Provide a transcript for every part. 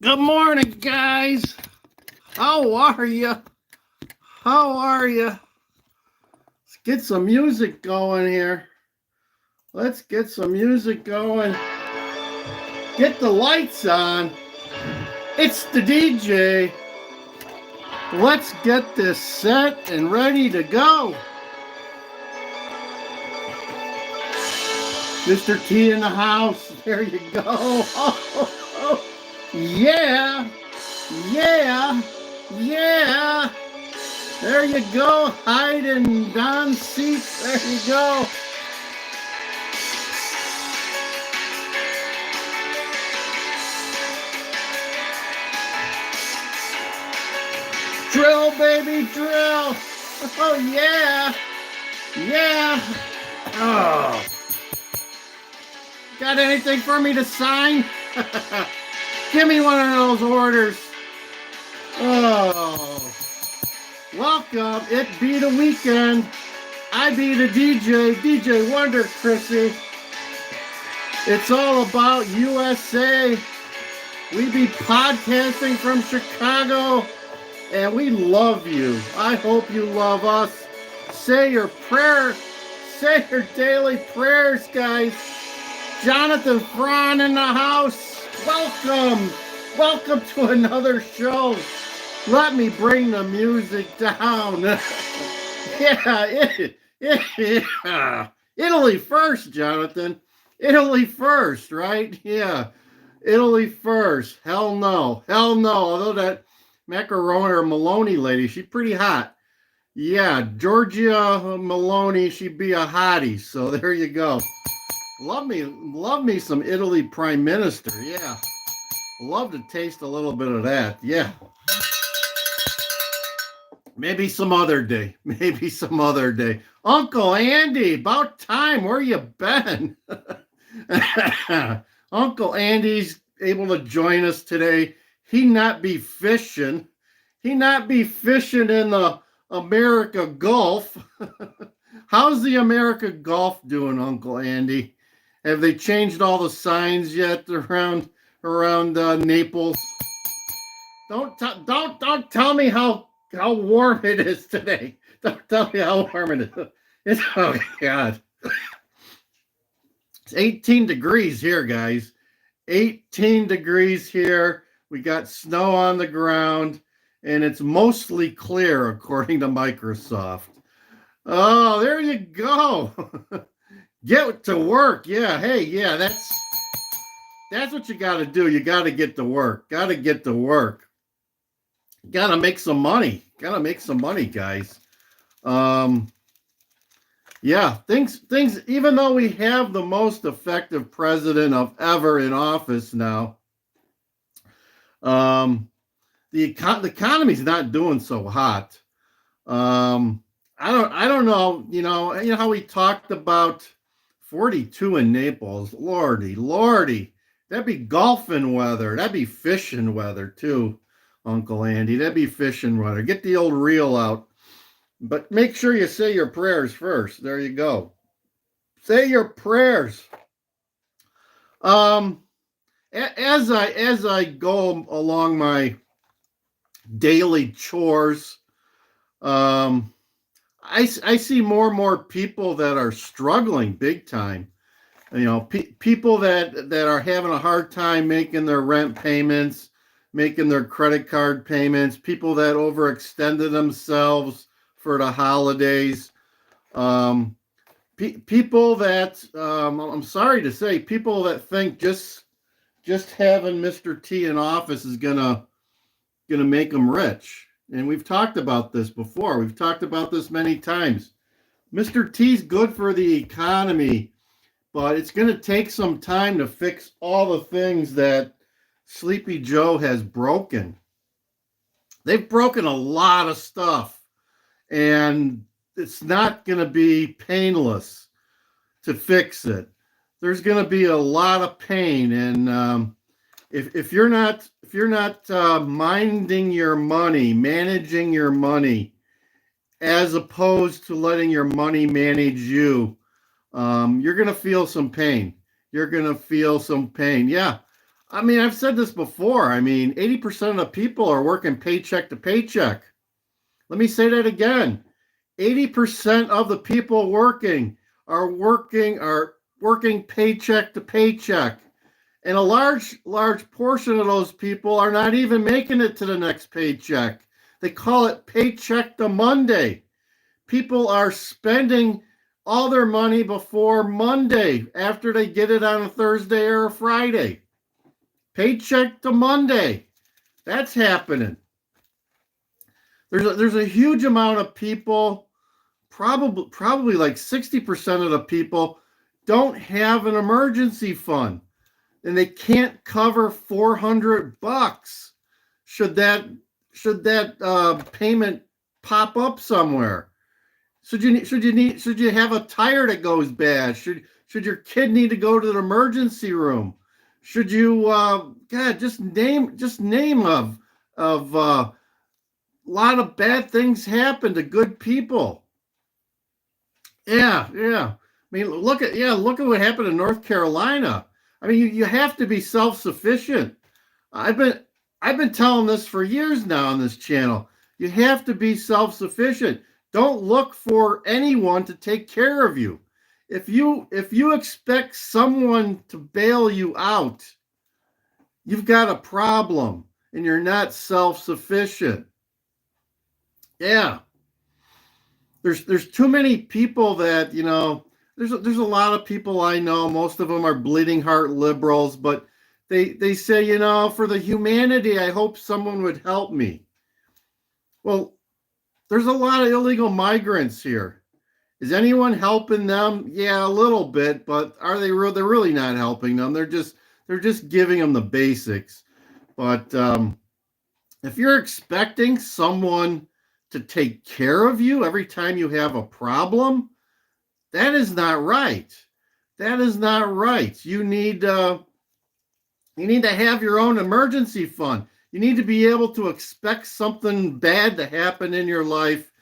Good morning, guys. How are you? How are you? Let's get some music going here. Let's get some music going. Get the lights on. It's the DJ. Let's get this set and ready to go. Mr. T in the house. There you go. Oh. Yeah. There you go. Hide in Don's seat. There you go. Drill, baby, drill. Oh, yeah. Oh. Got anything for me to sign? Give me one of those orders. Oh. Welcome. It be the weekend. I be the DJ Wonder Chrissy. It's all about USA. We be podcasting from Chicago, and we love you. I hope you love us. Say your prayer. Say your daily prayers, guys. Jonathan Fraun in the house. Welcome to another show. Let me bring the music down. Yeah. Italy first, Jonathan. Italy first, right? Yeah. Italy first. Hell no. Although that macaroni or Maloney lady, she's pretty hot. Yeah, Giorgia Maloney, she'd be a hottie. So there you go. Love me some Italy Prime Minister. Yeah. Love to taste a little bit of that. Yeah. Maybe some other day. Uncle Andy, about time. Where you been? Uncle Andy's able to join us today. He not be fishing in the America Gulf. How's the America Gulf doing, Uncle Andy? Have they changed all the signs yet around Naples? Don't tell me how warm it is today. Don't tell me how warm it is. Oh God. It's 18 degrees here, guys. 18 degrees here. We got snow on the ground, and it's mostly clear according to Microsoft. Oh, there you go. Get to work. Yeah. Hey, yeah, that's what you got to do. You got to get to work. Got to make some money. Guys. Yeah, things, even though we have the most effective president of ever in office now, the economy's not doing so hot. I don't know, you know how we talked about 42 in Naples. Lordy. That'd be golfing weather. That'd be fishing weather too, Uncle Andy. That'd be fishing weather. Get the old reel out. But make sure you say your prayers first. There you go. Say your prayers. As I go along my daily chores, I see more and more people that are struggling big time. You know, people that are having a hard time making their rent payments, making their credit card payments, people that overextended themselves for the holidays. People that, I'm sorry to say, people that think just having Mr. T in office is gonna make them rich. And we've talked about this before. We've talked about this many times. Mr. T's good for the economy, but it's going to take some time to fix all the things that Sleepy Joe has broken. They've broken a lot of stuff, and it's not going to be painless to fix it. There's going to be a lot of pain, and if you're not minding your money, managing your money, as opposed to letting your money manage you, you're going to feel some pain. Yeah, I mean, I've said this before. I mean, 80% of the people are working paycheck to paycheck. Let me say that again. 80% of the people are working paycheck to paycheck. And a large portion of those people are not even making it to the next paycheck. They call it paycheck to Monday. People are spending all their money before Monday after they get it on a Thursday or a Friday. Paycheck to Monday. That's happening. There's a huge amount of people, probably like 60% of the people don't have an emergency fund, and they can't cover $400 should that payment pop up somewhere. Should you have a tire that goes bad? Should your kid need to go to the emergency room? Should you God, just name of a lot of bad things happen to good people. Yeah. I mean, look at what happened in North Carolina. I mean, you have to be self-sufficient. I've been telling this for years now on this channel. You have to be self-sufficient. Don't look for anyone to take care of you. If you expect someone to bail you out, you've got a problem and you're not self-sufficient. Yeah. There's too many people that, there's a lot of people I know, most of them are bleeding heart liberals, but they say, for the humanity, I hope someone would help me. Well, there's a lot of illegal migrants here. Is anyone helping them? Yeah, a little bit, but are they real? They're really not helping them. They're just giving them the basics. But if you're expecting someone to take care of you every time you have a problem, that is not right. That is not right. You need to have your own emergency fund. You need to be able to expect something bad to happen in your life,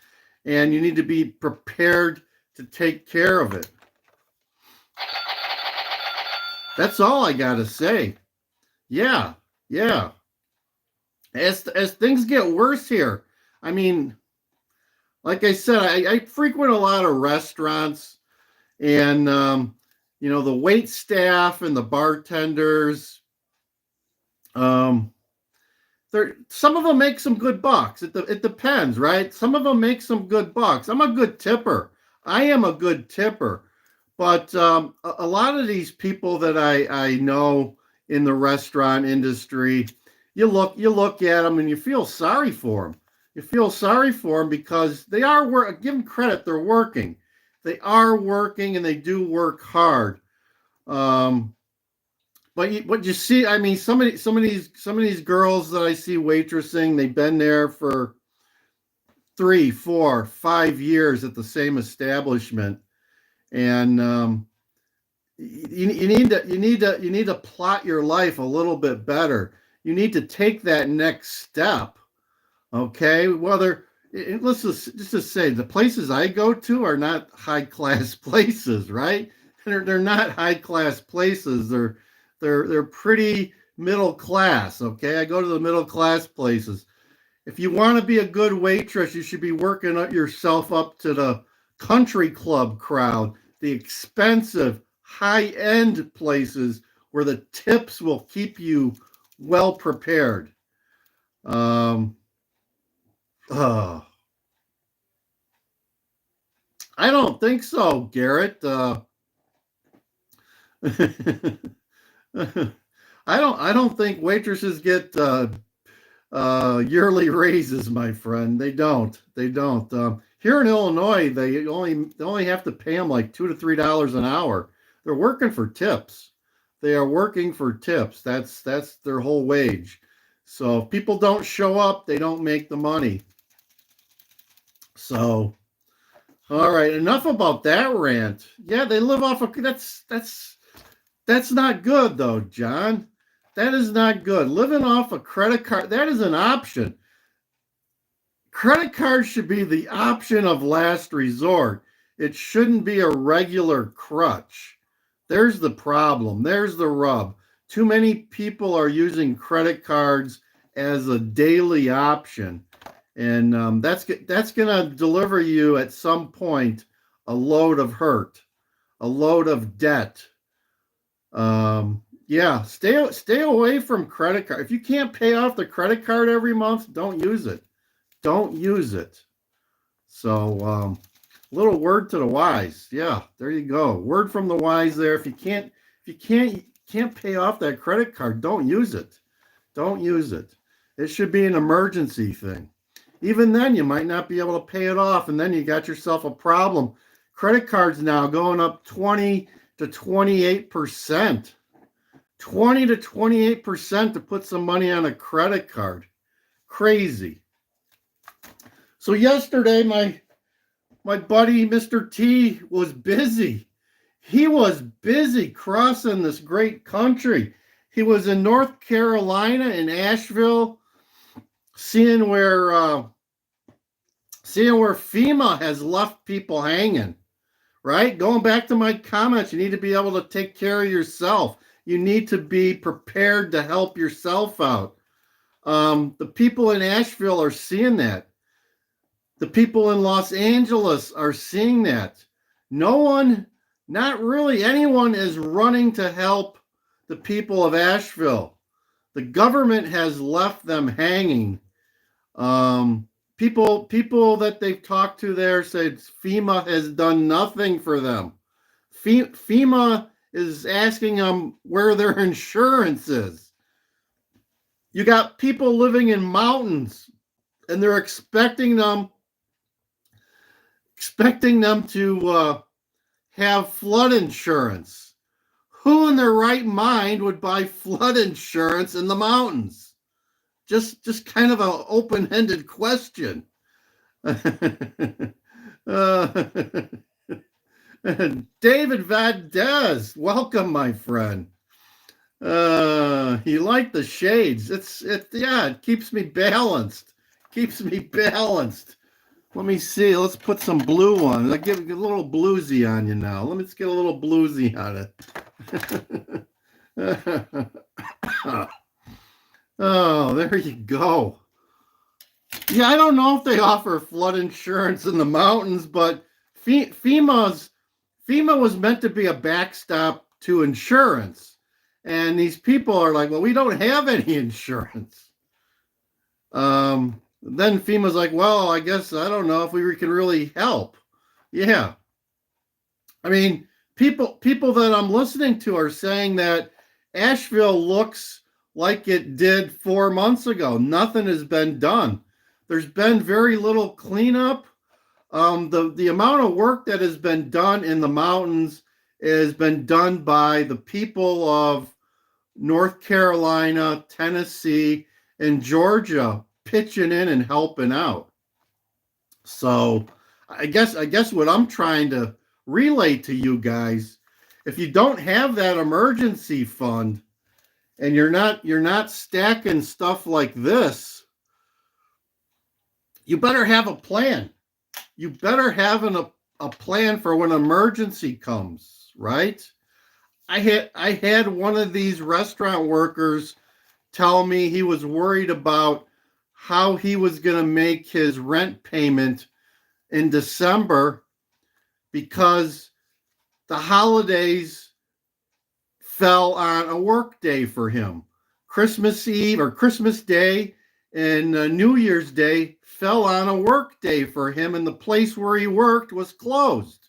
and you need to be prepared to take care of it. That's all I got to say. Yeah. As things get worse here, I mean, like I said, I frequent a lot of restaurants, and the wait staff and the bartenders, some of them make some good bucks. It depends, right? Some of them make some good bucks. I'm a good tipper. I am a good tipper. But a lot of these people that I know in the restaurant industry, you look at them and you feel sorry for them. You feel sorry for them because they are give them credit. They're working. They are working, and they do work hard. But you see, I mean, some of these girls that I see waitressing, they've been there for 3, 4, 5 years at the same establishment, and you need to plot your life a little bit better. You need to take that next step. Okay, let's just say the places I go to are not high class places, right? They're not high class places. They're pretty middle class. Okay, I go to the middle class places. If you want to be a good waitress, you should be working yourself up to the country club crowd, the expensive high end places where the tips will keep you well prepared. I don't think so, Garrett. I don't think waitresses get yearly raises, my friend. They don't. Here in Illinois, they only have to pay them like $2 to $3 an hour. They're working for tips. They are working for tips. That's their whole wage. So if people don't show up, they don't make the money. So, all right, enough about that rant. Yeah, they live off of that's not good though, John. That is not good. Living off a credit card, that is an option. Credit cards should be the option of last resort. It shouldn't be a regular crutch. There's the problem. There's the rub. too many people are using credit cards as a daily option, and that's going to deliver you at some point a load of hurt, a load of debt. Yeah, stay away from credit card. If you can't pay off the credit card every month, don't use it. Don't use it. So, little word to the wise. Yeah, there you go. Word from the wise there. If you can't pay off that credit card, don't use it. Don't use it. It should be an emergency thing. Even then, you might not be able to pay it off, and then you got yourself a problem. Credit cards now going up 20 to 28%. 20 to 28% to put some money on a credit card. Crazy. So yesterday, my buddy, Mr. T, was busy. He was busy crossing this great country. He was in North Carolina, in Asheville, seeing where FEMA has left people hanging, right? Going back to my comments, you need to be able to take care of yourself. You need to be prepared to help yourself out. The people in Asheville are seeing that. The people in Los Angeles are seeing that. No one, not really anyone, is running to help the people of Asheville. The government has left them hanging. People that they've talked to there said FEMA has done nothing for them. FEMA is asking them where their insurance is. You got people living in mountains, and they're expecting them to have flood insurance. Who in their right mind would buy flood insurance in the mountains? Just kind of an open-ended question. David Valdez, welcome, my friend. You like the shades. It keeps me balanced. Let me see. Let's put some blue on. I'll give a little bluesy on you now. Let's get a little bluesy on it. Oh, there you go. Yeah, I don't know if they offer flood insurance in the mountains, but FEMA was meant to be a backstop to insurance. And these people are like, well, we don't have any insurance. Then FEMA's like, well, I guess, I don't know if we can really help. Yeah. I mean, people that I'm listening to are saying that Asheville looks like it did 4 months ago. Nothing has been done. There's been very little cleanup. The amount of work that has been done in the mountains has been done by the people of North Carolina, Tennessee, and Georgia pitching in and helping out. So I guess what I'm trying to relay to you guys, if you don't have that emergency fund and you're not stacking stuff like this, you better have a plan. You better have a plan for when emergency comes, right? I had one of these restaurant workers tell me he was worried about how he was going to make his rent payment in December because the holidays fell on a work day for him. Christmas Eve or Christmas Day and New Year's Day fell on a work day for him, and the place where he worked was closed.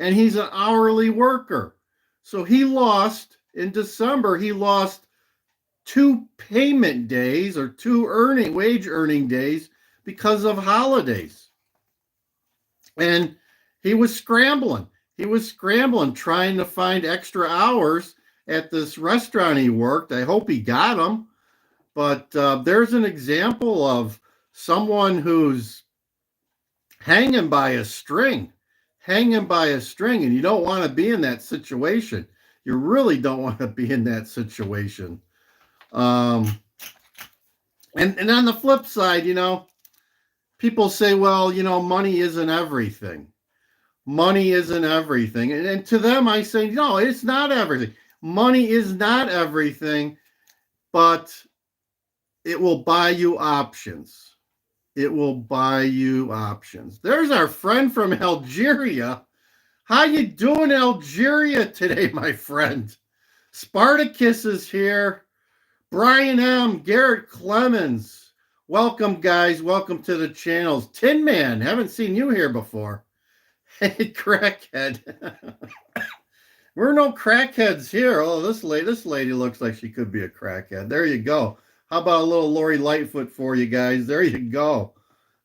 And he's an hourly worker. So in December, he lost 2 payment days or 2 wage earning days because of holidays. And he was scrambling. Trying to find extra hours at this restaurant he worked. I hope he got them. But there's an example of someone who's hanging by a string, and you don't want to be in that situation. You really don't want to be in that situation. And on the flip side, people say, well, money isn't everything. And to them, I say, no, it's not everything. Money is not everything, but it will buy you options. It will buy you options. There's our friend from Algeria. How you doing, Algeria, today, my friend? Spartacus is here. Brian M., Garrett Clemens. Welcome, guys. Welcome to the channels. Tin Man, haven't seen you here before. Hey, crackhead. We're no crackheads here. Oh, this lady looks like she could be a crackhead. There you go. How about a little Lori Lightfoot for you guys? There you go.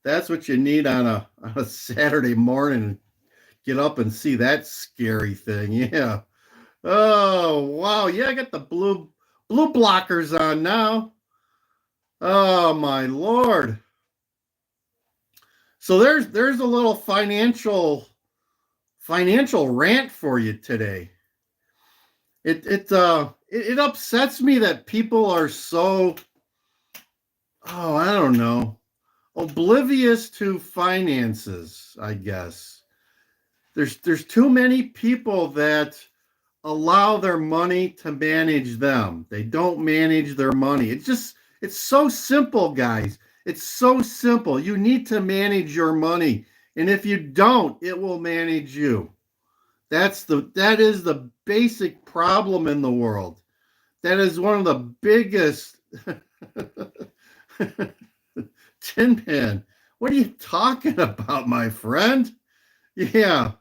That's what you need on a Saturday morning. Get up and see that scary thing. Yeah. Oh, wow. Yeah, I got the blue blockers on now. Oh, my Lord. So there's a little financial rant for you today. It upsets me that people are so, I don't know, oblivious to finances, I guess. There's too many people that allow their money to manage them. They don't manage their money. It's so simple, guys. It's so simple. You need to manage your money. And if you don't, it will manage you. That is the basic problem in the world. That is one of the biggest. Tin Man, what are you talking about, my friend? Yeah.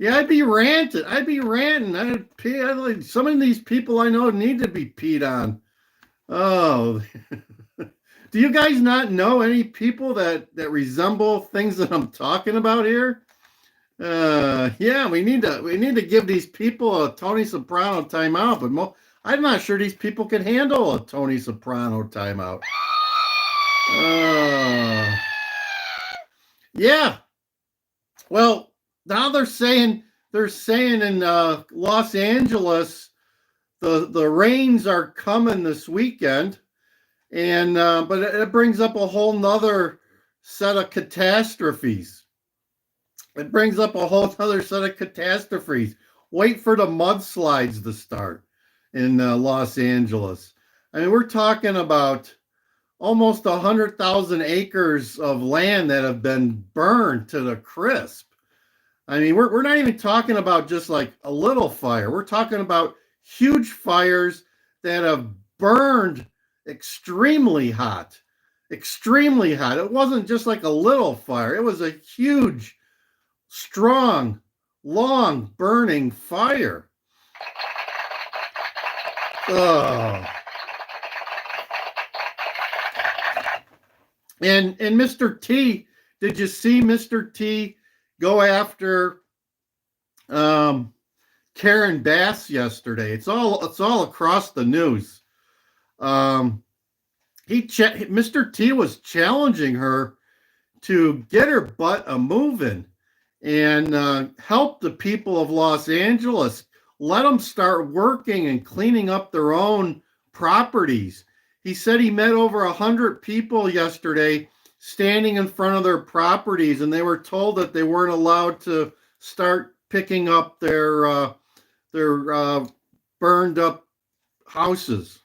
I'd be ranting. Some of these people I know need to be peed on. Oh, do you guys not know any people that resemble things that I'm talking about here? Yeah, we need to give these people a Tony Soprano timeout, but I'm not sure these people can handle a Tony Soprano timeout. Yeah. Well, now they're saying in Los Angeles the rains are coming this weekend, and but it brings up a whole nother set of catastrophes. Wait for the mudslides to start in Los Angeles. I mean, we're talking about almost 100,000 acres of land that have been burned to the crisp. I mean, we're not even talking about just like a little fire. We're talking about huge fires that have burned extremely hot. Extremely hot. It wasn't just like a little fire. It was a huge, strong, long burning fire. Oh. And Mr. T, did you see Mr. T go after Karen Bass yesterday? It's all across the news. Mr. T was challenging her to get her butt a moving and help the people of Los Angeles. Let them start working and cleaning up their own properties. He said he met over 100 people yesterday standing in front of their properties, and they were told that they weren't allowed to start picking up their burned up houses.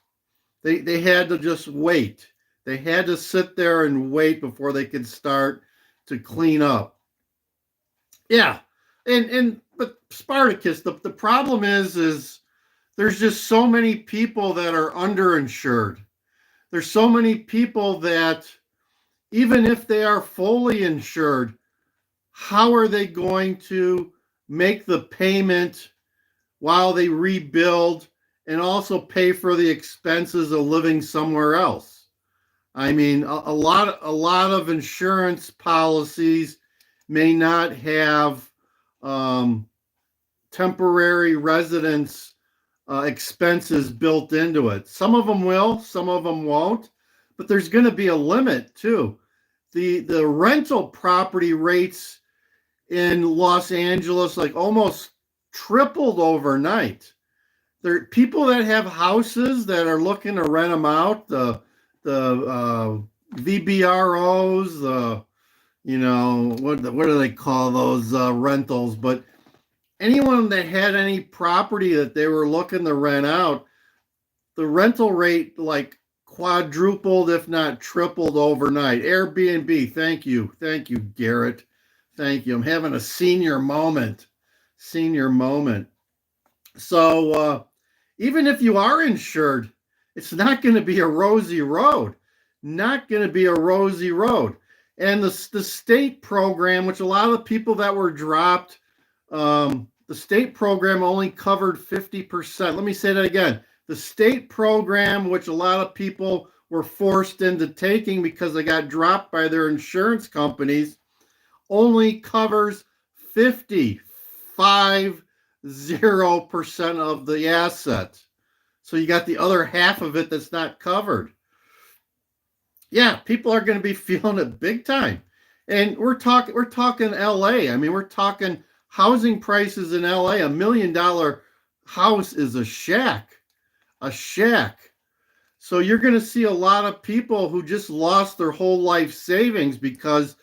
They had to just wait. They had to sit there and wait before they could start to clean up. Yeah, but Spartacus, the problem is there's just so many people that are underinsured. There's so many people that even if they are fully insured, how are they going to make the payment while they rebuild and also pay for the expenses of living somewhere else? I mean, a lot of insurance policies may not have temporary residence expenses built into it. Some of them will, some of them won't, but there's going to be a limit too. The rental property rates in Los Angeles like almost tripled overnight. There are people that have houses that are looking to rent them out. The VBROs, what do they call those rentals? But anyone that had any property that they were looking to rent out, the rental rate like quadrupled, if not tripled overnight. Airbnb, thank you. Thank you, Garrett. Thank you. I'm having a senior moment. Senior moment. So even if you are insured, it's not going to be a rosy road. Not going to be a rosy road. And the state program, which a lot of the people that were dropped, the state program only covered 50%. Let me say that again. The state program, which a lot of people were forced into taking because they got dropped by their insurance companies, only covers 50% of the assets. So you got the other half of it that's not covered. Yeah, people are going to be feeling it big time. And we're talking LA. I mean, we're talking housing prices in LA. $1 million house is a shack. A shack. So you're going to see a lot of people who just lost their whole life savings because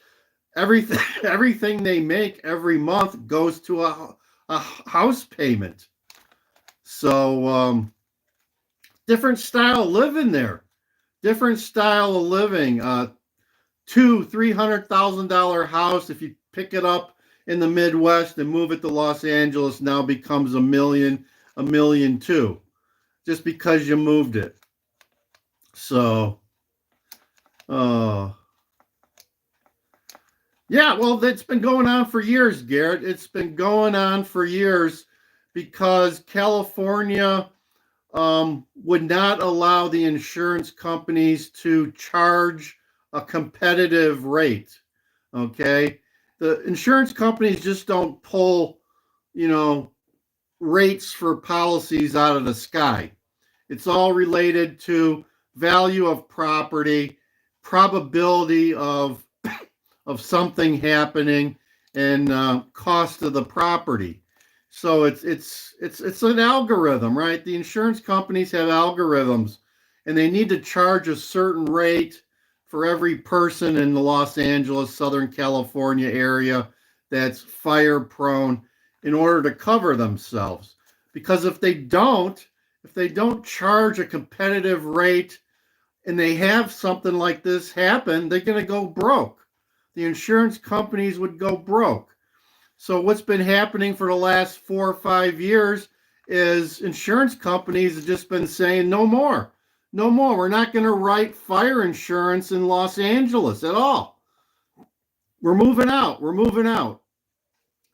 everything they make every month goes to a house payment. So different style of living there. Different style of living. $200,000-$300,000 house, if you pick it up in the Midwest and move it to Los Angeles, now becomes $1 million, $1.2 million, just because you moved it. So, yeah, well, that's been going on for years, Garrett. It's been going on for years because California would not allow the insurance companies to charge a competitive rate. Okay. The insurance companies just don't pull, rates for policies out of the sky. It's all related to value of property, probability of something happening, and cost of the property. So it's an algorithm, right? The insurance companies have algorithms, and they need to charge a certain rate for every person in the Los Angeles, Southern California area that's fire prone in order to cover themselves. Because if they don't charge a competitive rate and they have something like this happen, they're going to go broke. The insurance companies would go broke. So what's been happening for the last 4 or 5 years is insurance companies have just been saying no more. No more. We're not going to write fire insurance in Los Angeles at all. We're moving out. We're moving out.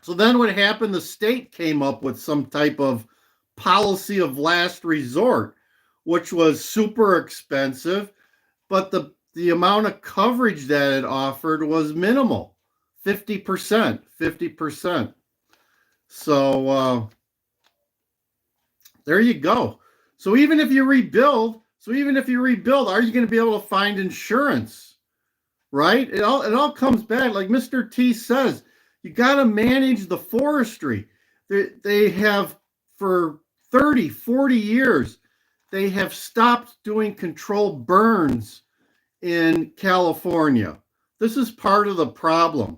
So then what happened, the state came up with some type of policy of last resort, which was super expensive, but the amount of coverage that it offered was minimal. 50%. So there you go. So even if you rebuild, are you going to be able to find insurance? Right? It all comes back, like Mr. T says, you got to manage the forestry. They have, for 30, 40 years, they have stopped doing controlled burns in California. This is part of the problem.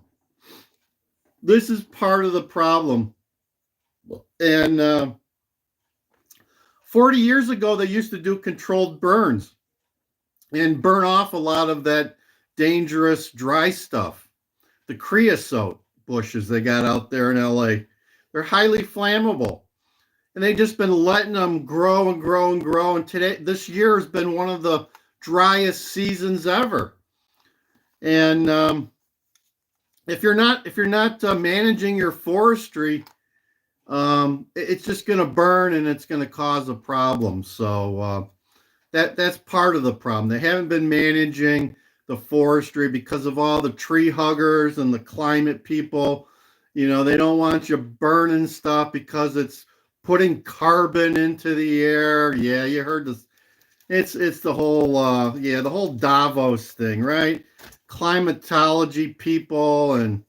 And 40 years ago, they used to do controlled burns and burn off a lot of that dangerous dry stuff. The creosote bushes they got out there in LA. They're highly flammable. And they've just been letting them grow and grow and grow. And this year has been one of the driest seasons ever. And if you're not managing your forestry, it's just going to burn and it's going to cause a problem. So that's part of the problem. They haven't been managing the forestry because of all the tree huggers and the climate people. They don't want you burning stuff because it's putting carbon into the air. Yeah, you heard this. It's the whole the whole Davos thing, right? Climatology people and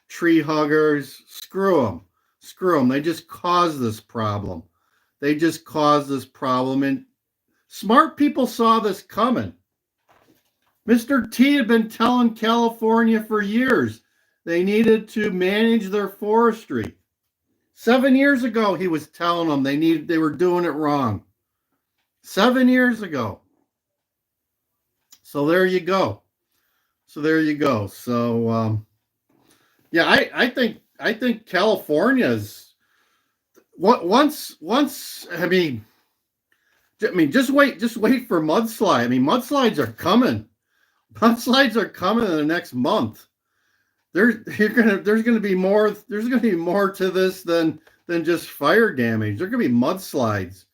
tree huggers, screw them. They just cause this problem. And smart people saw this coming. Mr. T had been telling California for years they needed to manage their forestry. 7 years ago, he was telling them they were doing it wrong. 7 years ago. So there you go. So yeah, I think California's once just wait for mudslide. I mean, mudslides are coming. Mudslides are coming in the next month. There's gonna be more to this than just fire damage. There's gonna be mudslides.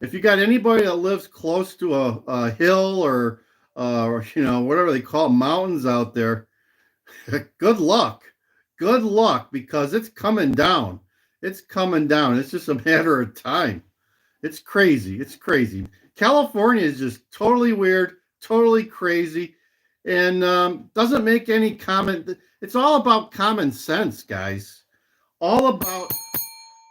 If you got anybody that lives close to a hill or whatever they call mountains out there, good luck. Good luck, because it's coming down. It's coming down. It's just a matter of time. It's crazy. California is just totally weird, totally crazy, and doesn't make any comment. It's all about common sense, guys. All about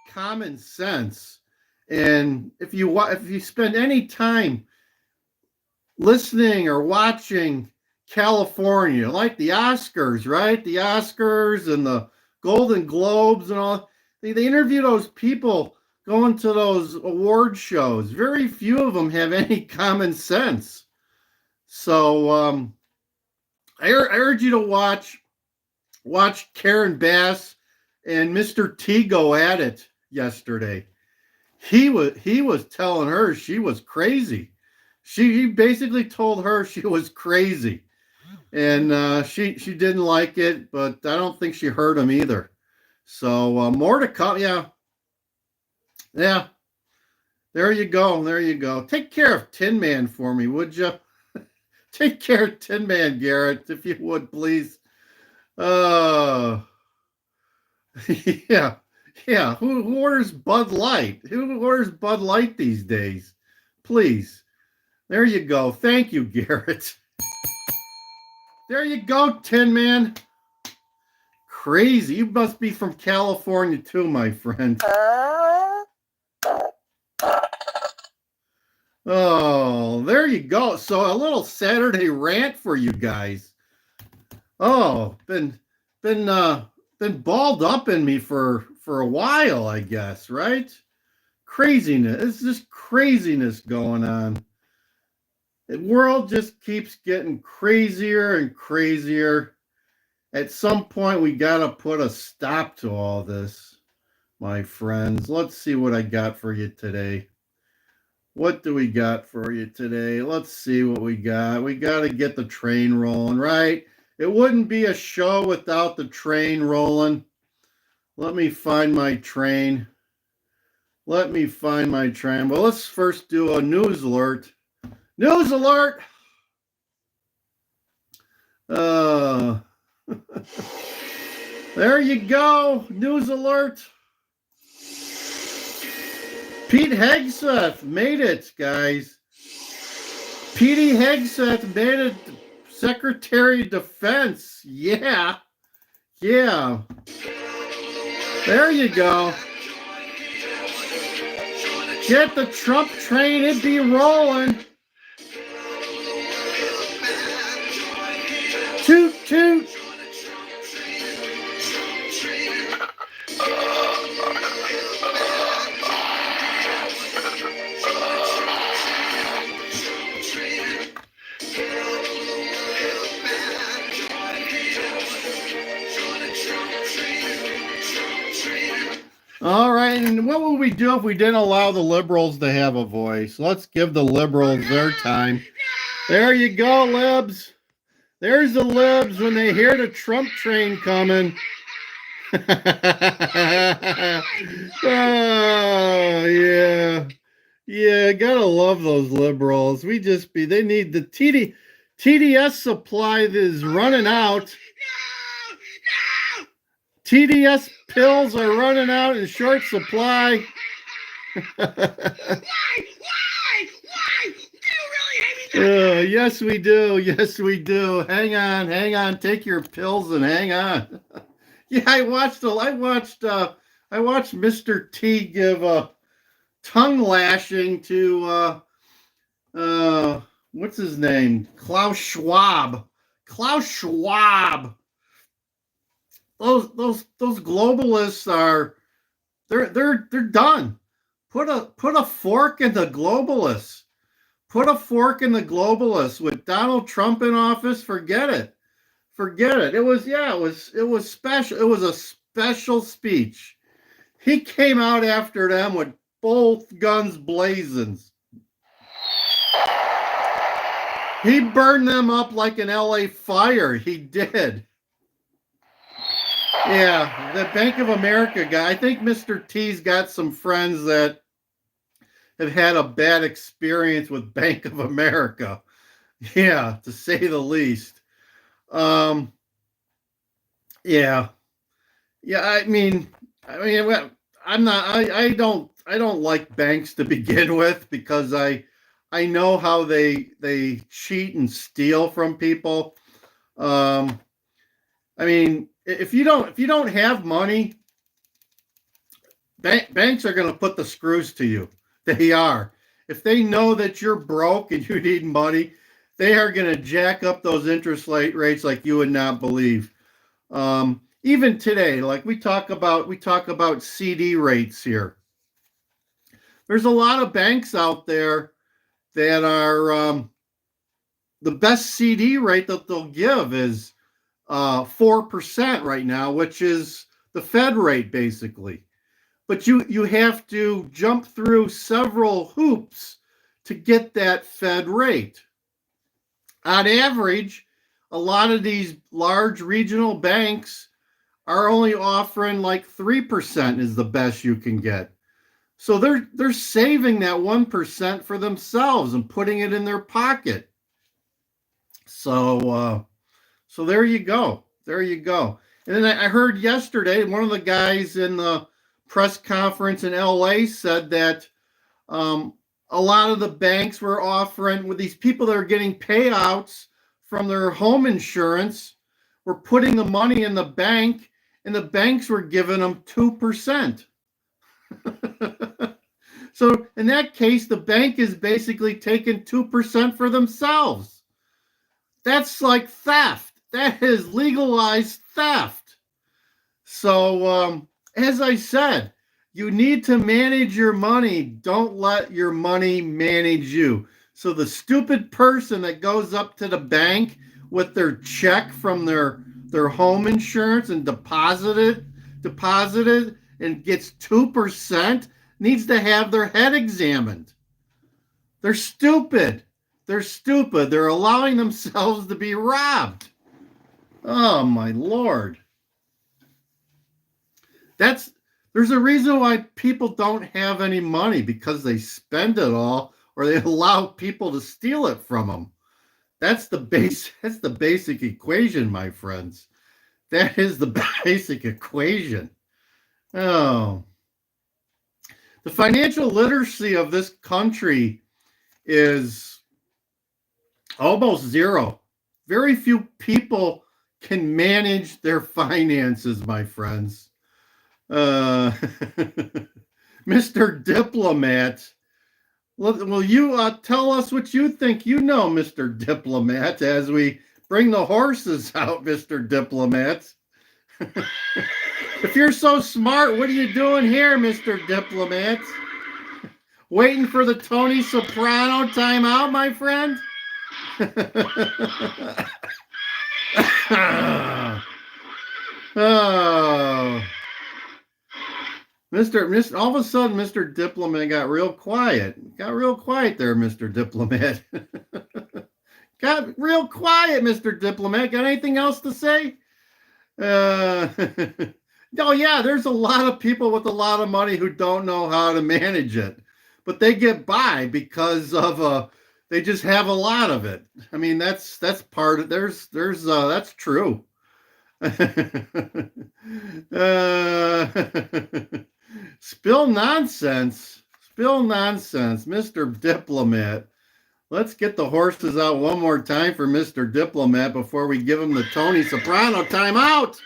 common sense. And if you spend any time listening or watching California, like the Oscars, right? The Oscars and the Golden Globes and all, they interview those people going to those award shows. Very few of them have any common sense. So I urge you to watch Karen Bass and Mr. T go at it yesterday. He was telling her she was crazy. He basically told her she was crazy, and she didn't like it, but I don't think she heard him either. So more to come. Yeah. There you go. Take care of Tin Man for me, would you? Take care of Tin Man, Garrett, if you would, please. Yeah. Who orders Bud Light? Who orders Bud Light these days? Please. There you go. Thank you, Garrett. There you go, Tin Man. Crazy. You must be from California too, my friend. Oh, there you go. So a little Saturday rant for you guys. Oh, been balled up in me for a while, I guess, right? Craziness. It's just craziness going on. The world just keeps getting crazier and crazier. At some point, we got to put a stop to all this, my friends. Let's see what I got for you today. What do we got for you today? Let's see what we got. We got to get the train rolling, right? It wouldn't be a show without the train rolling. Let me find my train. Well, let's first do a news alert. News alert! There you go. News alert. Pete Hegseth made it, guys. Petey Hegseth made it Secretary of Defense. Yeah. There you go. Get the Trump train, it be rolling. Toot, toot. All right, and what would we do if we didn't allow the liberals to have a voice? Let's give the liberals their time. There you go, libs. There's the libs when they hear the Trump train coming. Oh, yeah. Yeah, gotta love those liberals. They need the TDS supply that is running out. TDS pills are running out in short supply. Why? Do you really hate me? Yes, we do. Hang on. Take your pills and hang on. Yeah, I watched Mr. T give a tongue lashing to what's his name? Klaus Schwab. Those globalists are They're done. Put a fork in the globalists. Put a fork in the globalists. With Donald Trump in office, forget it. Forget it. It was special. It was a special speech. He came out after them with both guns blazing. He burned them up like an LA fire. He did. Yeah, the Bank of America guy. I think Mr. T's got some friends that have had a bad experience with Bank of America. Yeah, to say the least. Yeah. Yeah, I mean, I'm not. I don't like banks to begin with because I know how they cheat and steal from people. I mean, if you don't have money, banks are going to put the screws to you. They are. If they know that you're broke and you need money, they are going to jack up those interest rates like you would not believe. Even today, like we talk about CD rates here. There's a lot of banks out there that are the best CD rate that they'll give is 4% right now, which is the Fed rate basically. But you have to jump through several hoops to get that Fed rate. On average, a lot of these large regional banks are only offering like 3% is the best you can get. So they're saving that 1% for themselves and putting it in their pocket. So there you go. There you go. And then I heard yesterday, one of the guys in the press conference in LA said that a lot of the banks were offering, with these people that are getting payouts from their home insurance, were putting the money in the bank, and the banks were giving them 2%. So in that case, the bank is basically taking 2% for themselves. That's like theft. That is legalized theft. So as I said, you need to manage your money. Don't let your money manage you. So the stupid person that goes up to the bank with their check from their home insurance and deposited and gets 2% needs to have their head examined. They're stupid. They're stupid. They're allowing themselves to be robbed. Oh my Lord. There's a reason why people don't have any money, because they spend it all or they allow people to steal it from them. That's the basic equation, my friends. That is the basic equation. Oh. The financial literacy of this country is almost zero. Very few people can manage their finances, my friends. Mr. Diplomat, will you tell us what you think you know, Mr. Diplomat, as we bring the horses out, Mr. Diplomat? If you're so smart, what are you doing here, Mr. Diplomat? Waiting for the Tony Soprano timeout, my friend? Oh. Mr. All of a sudden, Mr. Diplomat got real quiet. Got real quiet there, Mr. Diplomat. Got real quiet, Mr. Diplomat. Got anything else to say? Oh, yeah, there's a lot of people with a lot of money who don't know how to manage it. But they get by because of they just have a lot of it. I mean, that's part of that's true. Spill nonsense, Mr. Diplomat. Let's get the horses out one more time for Mr. Diplomat before we give him the Tony Soprano timeout.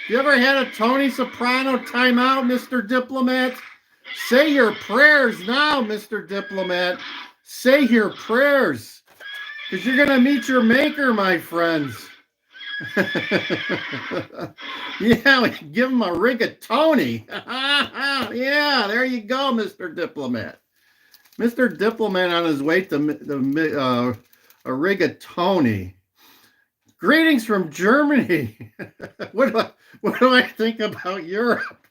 You ever had a Tony Soprano timeout, Mr. Diplomat? Say your prayers now, Mr. Diplomat. Say your prayers, because you're going to meet your maker, my friends. Yeah, we give him a rigatoni. Yeah, there you go, Mr. Diplomat. Mr. Diplomat on his way to a rigatoni. Greetings from Germany. What do I think about Europe?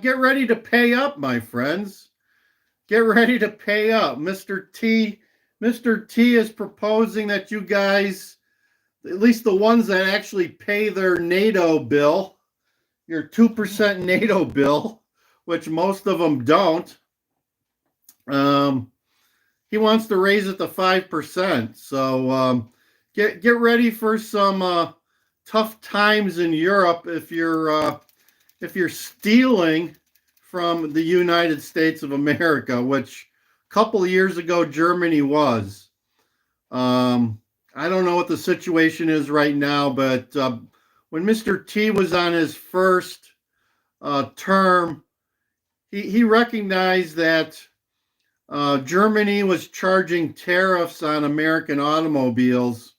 Get ready to pay up, my friends. Get ready to pay up. Mr. T is proposing that you guys, at least the ones that actually pay their NATO bill, your 2% NATO bill, which most of them don't, he wants to raise it to 5%. So get ready for some tough times in Europe if you're stealing from the United States of America, which a couple of years ago Germany was. I don't know what the situation is right now, but when Mr. T was on his first term, he recognized that Germany was charging tariffs on American automobiles,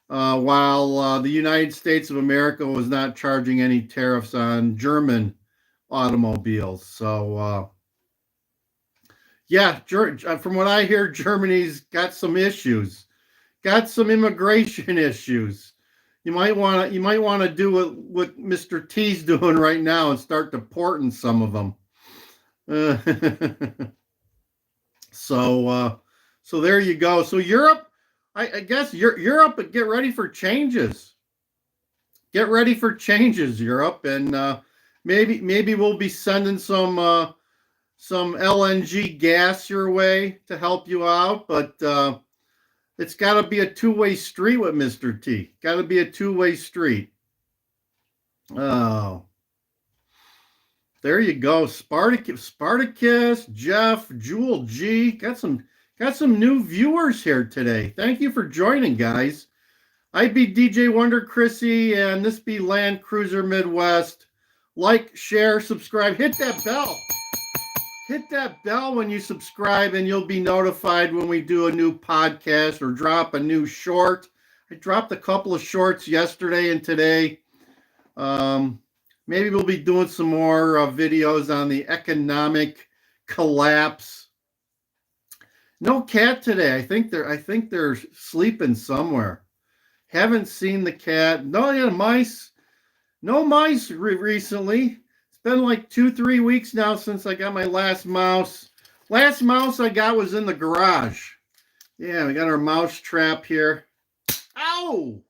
while the United States of America was not charging any tariffs on German automobiles. So, yeah, from what I hear, Germany's got some issues, got some immigration issues. You might want to do what Mr. T's doing right now and start deporting some of them. So there you go. So Europe, I guess Europe, get ready for changes. Get ready for changes, Europe, and maybe we'll be sending some LNG gas your way to help you out, but it's got to be a two-way street with Mr. T. Got to be a two-way street. Oh. There you go. Spartacus, Jeff, Jewel G. Got some new viewers here today. Thank you for joining, guys. I be DJ Wonder Chrissy, and this be Land Cruiser Midwest. Like, share, subscribe, hit that bell. Hit that bell when you subscribe, and you'll be notified when we do a new podcast or drop a new short. I dropped a couple of shorts yesterday and today. Maybe we'll be doing some more videos on the economic collapse. No cat today. I think they're sleeping somewhere. Haven't seen the cat. No, yeah, mice. No mice recently. It's been like 2-3 weeks now since I got my last mouse. Last mouse I got was in the garage. Yeah, we got our mouse trap here. Ow!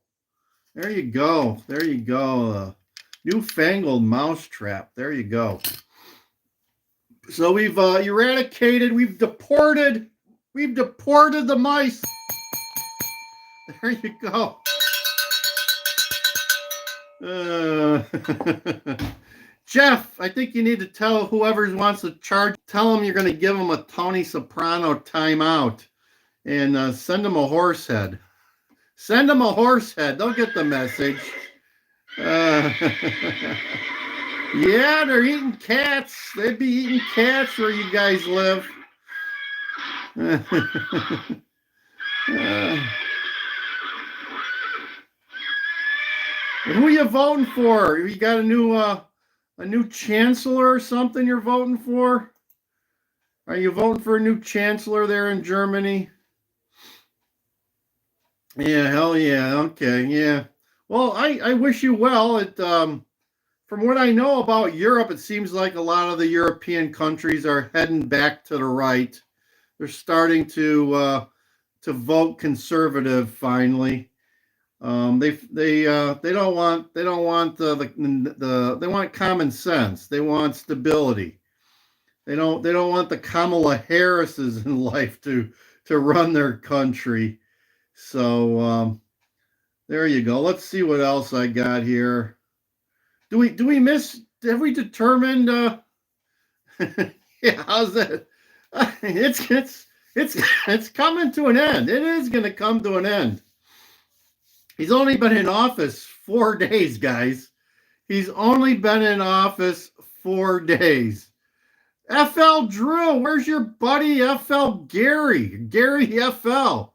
There you go. There you go. Newfangled mousetrap. There you go. So we've eradicated, we've deported the mice. There you go. Jeff, I think you need to tell whoever wants to charge, tell them you're going to give them a Tony Soprano timeout and send them a horse head. Send them a horse head. They'll get the message. Yeah, they're eating cats. They'd be eating cats where you guys live. Who are you voting for? You got a new chancellor or something you're voting for? Are you voting for a new chancellor there in Germany? Yeah, hell yeah. Okay, yeah. Well, I wish you well. From what I know about Europe, it seems like a lot of the European countries are heading back to the right. They're starting to vote conservative finally. They don't want they want common sense. They want stability. They don't want the Kamala Harrises in life to run their country. So there you go. Let's see what else I got here. Do we miss? Have we determined? Yeah, how's that? It's coming to an end. It is going to come to an end. He's only been in office 4 days, guys. He's only been in office 4 days. FL Drew, where's your buddy FL Gary? Gary FL.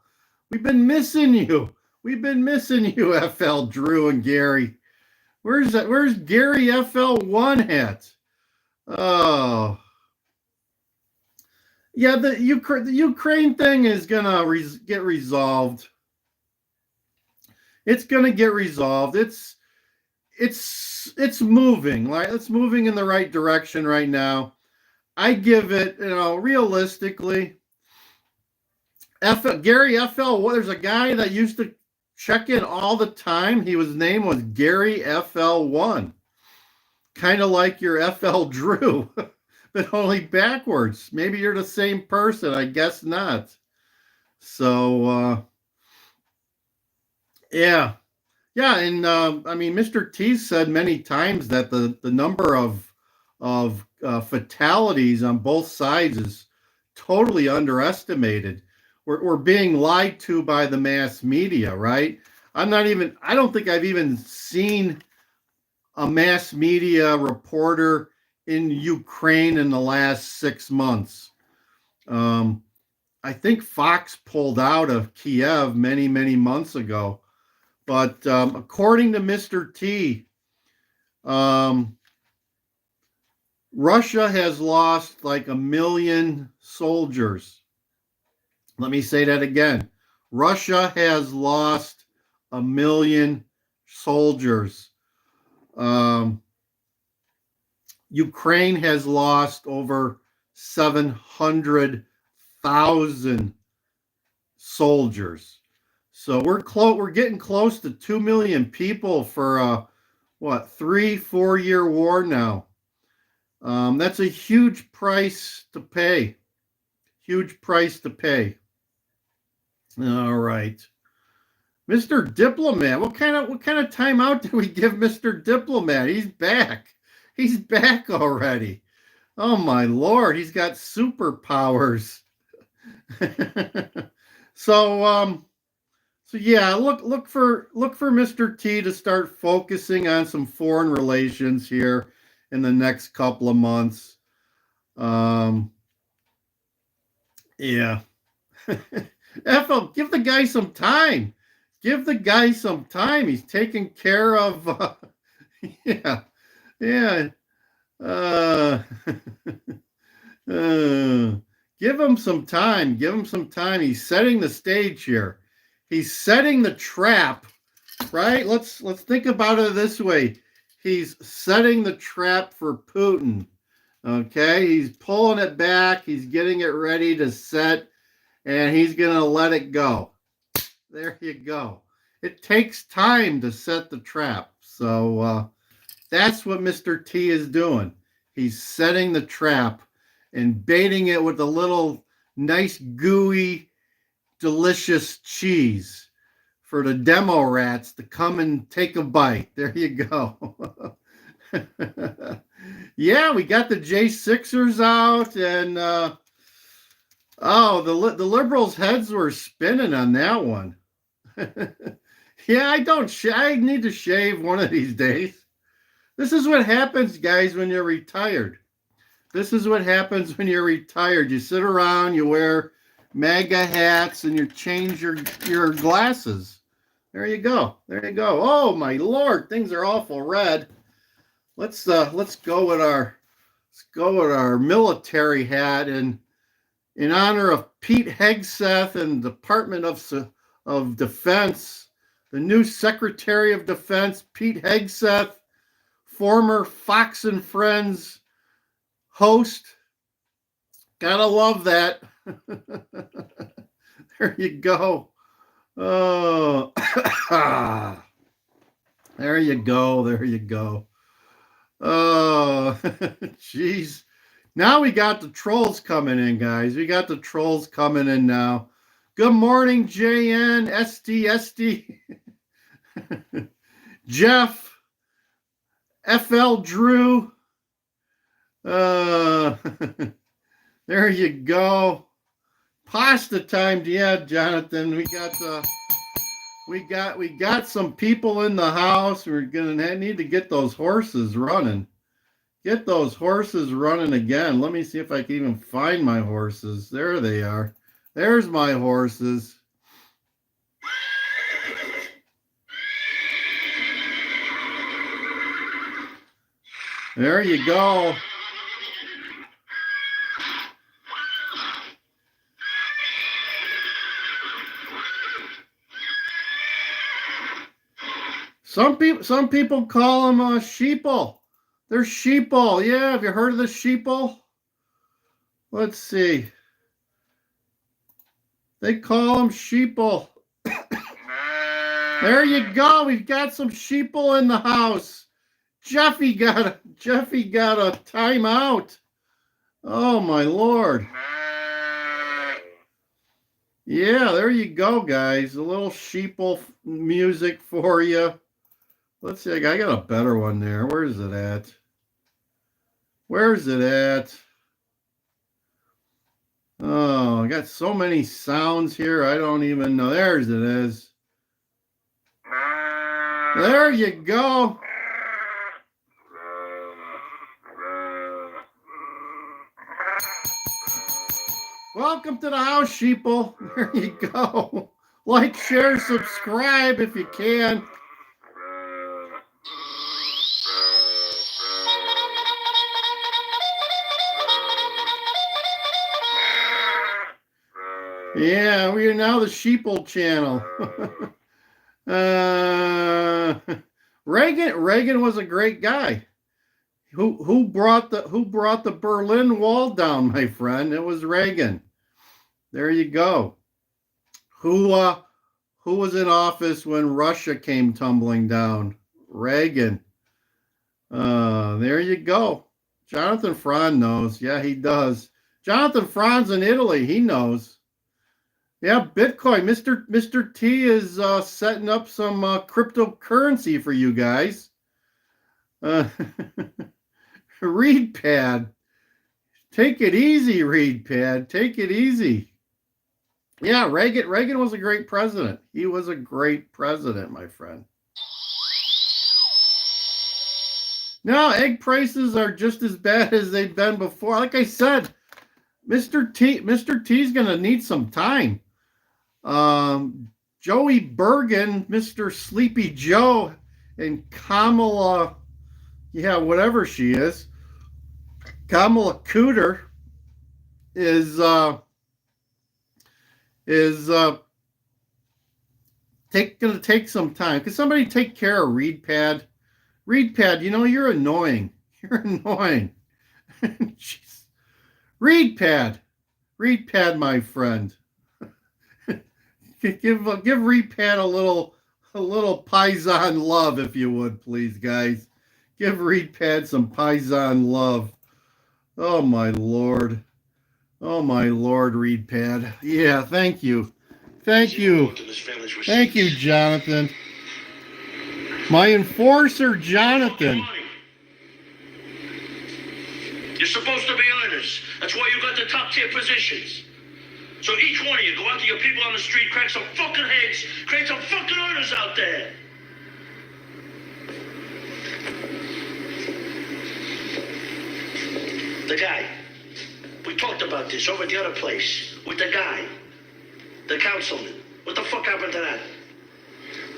We've been missing you. We've been missing you, FL Drew and Gary. Where's that? Where's Gary FL1 at? Oh, yeah. The Ukraine thing is gonna get resolved. It's gonna get resolved. It's moving. Like it's moving in the right direction right now. I give it, realistically. Gary FL. There's a guy that used to check in all the time. His name was Gary FL1, kind of like your FL Drew, but only backwards. Maybe you're the same person. I guess not. So yeah. And I mean, Mr. T said many times that the number of fatalities on both sides is totally underestimated. We're being lied to by the mass media, right? I don't think I've even seen a mass media reporter in Ukraine in the last 6 months. I think Fox pulled out of Kiev many, many months ago. But according to Mr. T, Russia has lost like 1 million soldiers. Let me say that again. Russia has lost 1 million soldiers. Ukraine has lost over 700,000 soldiers. So we're getting close to 2 million people for a 3-4 year war now. That's a huge price to pay. Huge price to pay. All right. Mr. Diplomat, what kind of timeout did we give Mr. Diplomat? He's back. He's back already. Oh my Lord, he's got superpowers. So yeah, look for Mr. T to start focusing on some foreign relations here in the next couple of months. Yeah. FL, give the guy some time. Give the guy some time. He's taking care of. Yeah. Give him some time. Give him some time. He's setting the stage here. He's setting the trap, right? Let's think about it this way. He's setting the trap for Putin. Okay, he's pulling it back. He's getting it ready to set, and he's going to let it go. There you go. It takes time to set the trap. So that's what Mr. T is doing. He's setting the trap and baiting it with a little nice, gooey, delicious cheese for the demo rats to come and take a bite. There you go. Yeah, we got the J6ers out, and the liberals' heads were spinning on that one. Yeah, I need to shave one of these days. This is what happens, guys, when you're retired. This is what happens when you're retired. You sit around, you wear MAGA hats, and you change your glasses. There you go. There you go. Oh my Lord, things are awful red. Let's go with our military hat in honor of Pete Hegseth and Department of Defense, the new Secretary of Defense, Pete Hegseth, former Fox and Friends host. Gotta love that. There you go. Oh, there you go. There you go. Oh, jeez. Now we got the trolls coming in, guys. We got the trolls coming in now. Good morning, JN, SD. Jeff, FL Drew. There you go. Pasta time. Yeah, Jonathan. We got some people in the house. We're gonna need to get those horses running. Get those horses running again. Let me see if I can even find my horses. There they are. There's my horses. There you go. Some people call them sheeple. They're sheeple. Yeah, have you heard of the sheeple? Let's see. They call them sheeple. There you go. We've got some sheeple in the house. Jeffy got a timeout. Oh my Lord. Yeah, there you go, guys. A little sheeple music for you. Let's see. I got a better one there. Where's it at? Where's it at? Oh, I got so many sounds here. I don't even know. There's it is. There you go. Welcome to the house, sheeple. There you go. Like, share, subscribe if you can. Yeah, we are now the sheeple channel. Reagan was a great guy. Who brought the Berlin Wall down, my friend? It was Reagan. There you go. Who was in office when Russia came tumbling down? Reagan. There you go. Jonathan Franz knows. Yeah, he does. Jonathan Franz in Italy, he knows. Yeah, Bitcoin. Mr. T is setting up some cryptocurrency for you guys. Reed Pad. Take it easy, Reed Pad. Take it easy. Yeah, Reagan was a great president. He was a great president, my friend. Now, egg prices are just as bad as they've been before. Like I said, Mr. T's going to need some time. Joey Bergen, Mr. Sleepy Joe, and Kamala, yeah, whatever she is, Kamala Cooter is going to take some time. Can somebody take care of Reed Pad? Reed Pad, you're annoying. You're annoying. Jeez. Reed Pad, my friend. Give Reed Pad a little Paisan love, if you would, please, guys. Give Reed Pad some Paisan love. Oh my Lord. Oh my Lord, Reed Pad. Yeah, thank you. Thank you, Jonathan. My enforcer, Jonathan. You're supposed to be earners. That's why you got the top tier positions. So each one of you go out to your people on the street, crack some fucking heads, create some fucking earners out there. The guy. We talked about this over at the other place. With the guy. The councilman. What the fuck happened to that?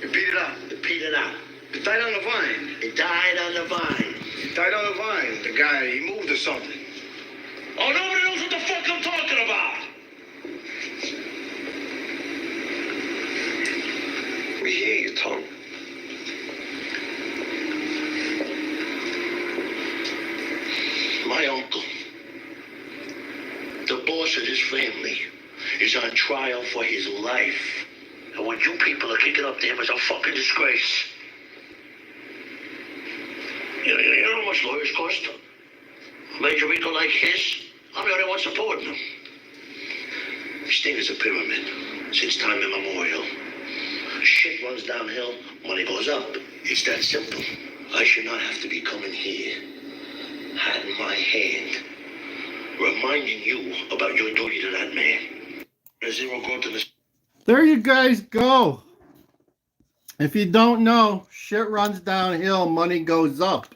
It petered out. It petered out. It died on the vine. It died on the vine. It died on the vine. The guy, he moved or something. Oh, nobody knows what the fuck I'm talking about. We hear you, Tom. My uncle, the boss of this family, is on trial for his life. And what you people are kicking up to him is a fucking disgrace. You know how much lawyers cost? A major ego like his, I'm the only one supporting him. This thing is a pyramid since time immemorial. Shit runs downhill, money goes up. It's that simple. I should not have to be coming here, hat in my hand, reminding you about your duty to that man. There you guys go. If you don't know, shit runs downhill, money goes up.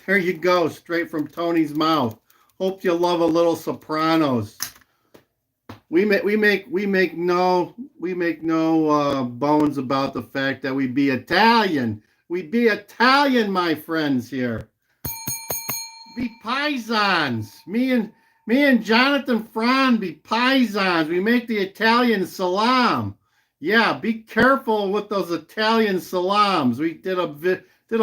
There you go, straight from Tony's mouth. Hope you love a little Sopranos. We make no bones about the fact that we be Italian. We be Italian, my friends here. be paisans. Me and Jonathan Fran be paisans. We make the Italian salam. Yeah, be careful with those Italian salams. We did a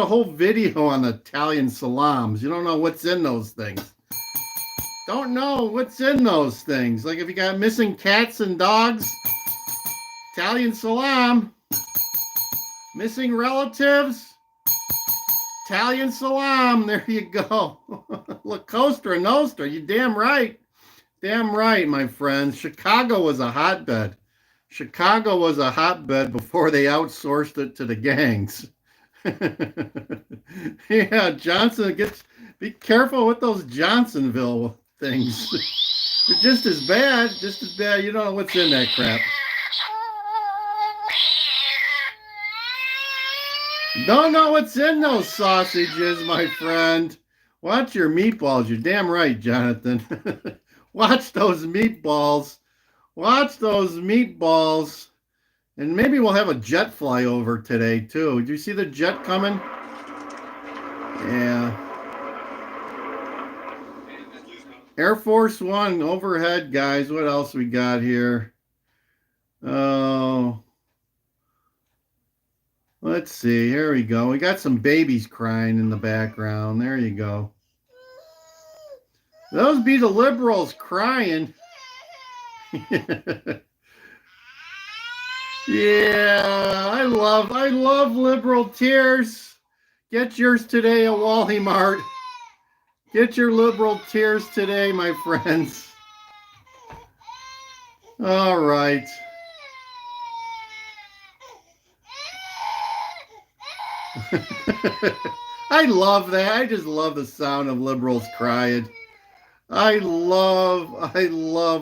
whole video on the Italian salams. You don't know what's in those things. Don't know what's in those things. Like if you got missing cats and dogs, Italian salam. Missing relatives, Italian salam. There you go. La Costa Nostra. You damn right. Damn right, my friends. Chicago was a hotbed. Chicago was a hotbed before they outsourced it to the gangs. Yeah, Johnson gets. Be careful with those Johnsonville things. They're just as bad. Just as bad. You don't know what's in that crap. Don't know what's in those sausages, my friend. Watch your meatballs. You're damn right, Jonathan. Watch those meatballs. Watch those meatballs. And maybe we'll have a jet fly over today, too. Did you see the jet coming? Yeah. Air Force One overhead, guys. What else we got here? Oh. Let's see. Here we go. We got some babies crying in the background. There you go. Those be the liberals crying. Yeah, I love liberal tears. Get yours today at wal-mart. Get your liberal tears today, my friends. All right. I love that. I just love the sound of liberals crying. I love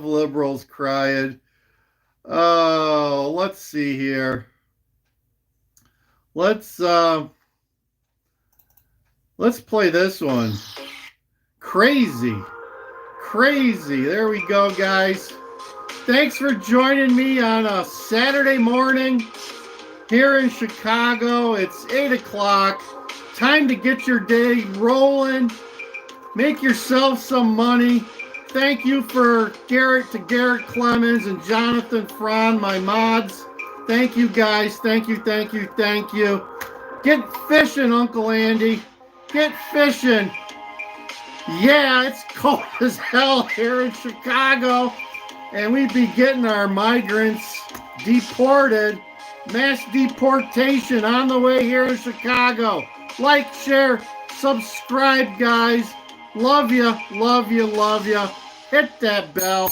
liberals crying. Oh, let's see here. Let's play this one. Crazy. There we go, guys. Thanks for joining me on a Saturday morning here in Chicago. It's 8 o'clock. Time to get your day rolling. Make yourself some money. Thank you for Garrett Clemens and Jonathan Fran, my mods. Thank you, guys. Thank you. Get fishing, Uncle Andy. Get fishing. Yeah, it's cold as hell here in Chicago. And we'd be getting our migrants deported. Mass deportation on the way here in Chicago. Like, share, subscribe, guys. Love you. Hit that bell.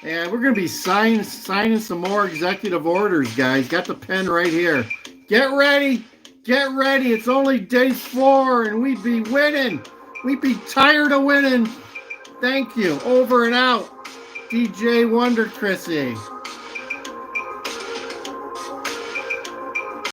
And we're going to be signing some more executive orders, guys. Got the pen right here. Get ready. It's only day 4, and we'd be winning. We'd be tired of winning. Thank you. Over and out. DJ Wonder Chrissy.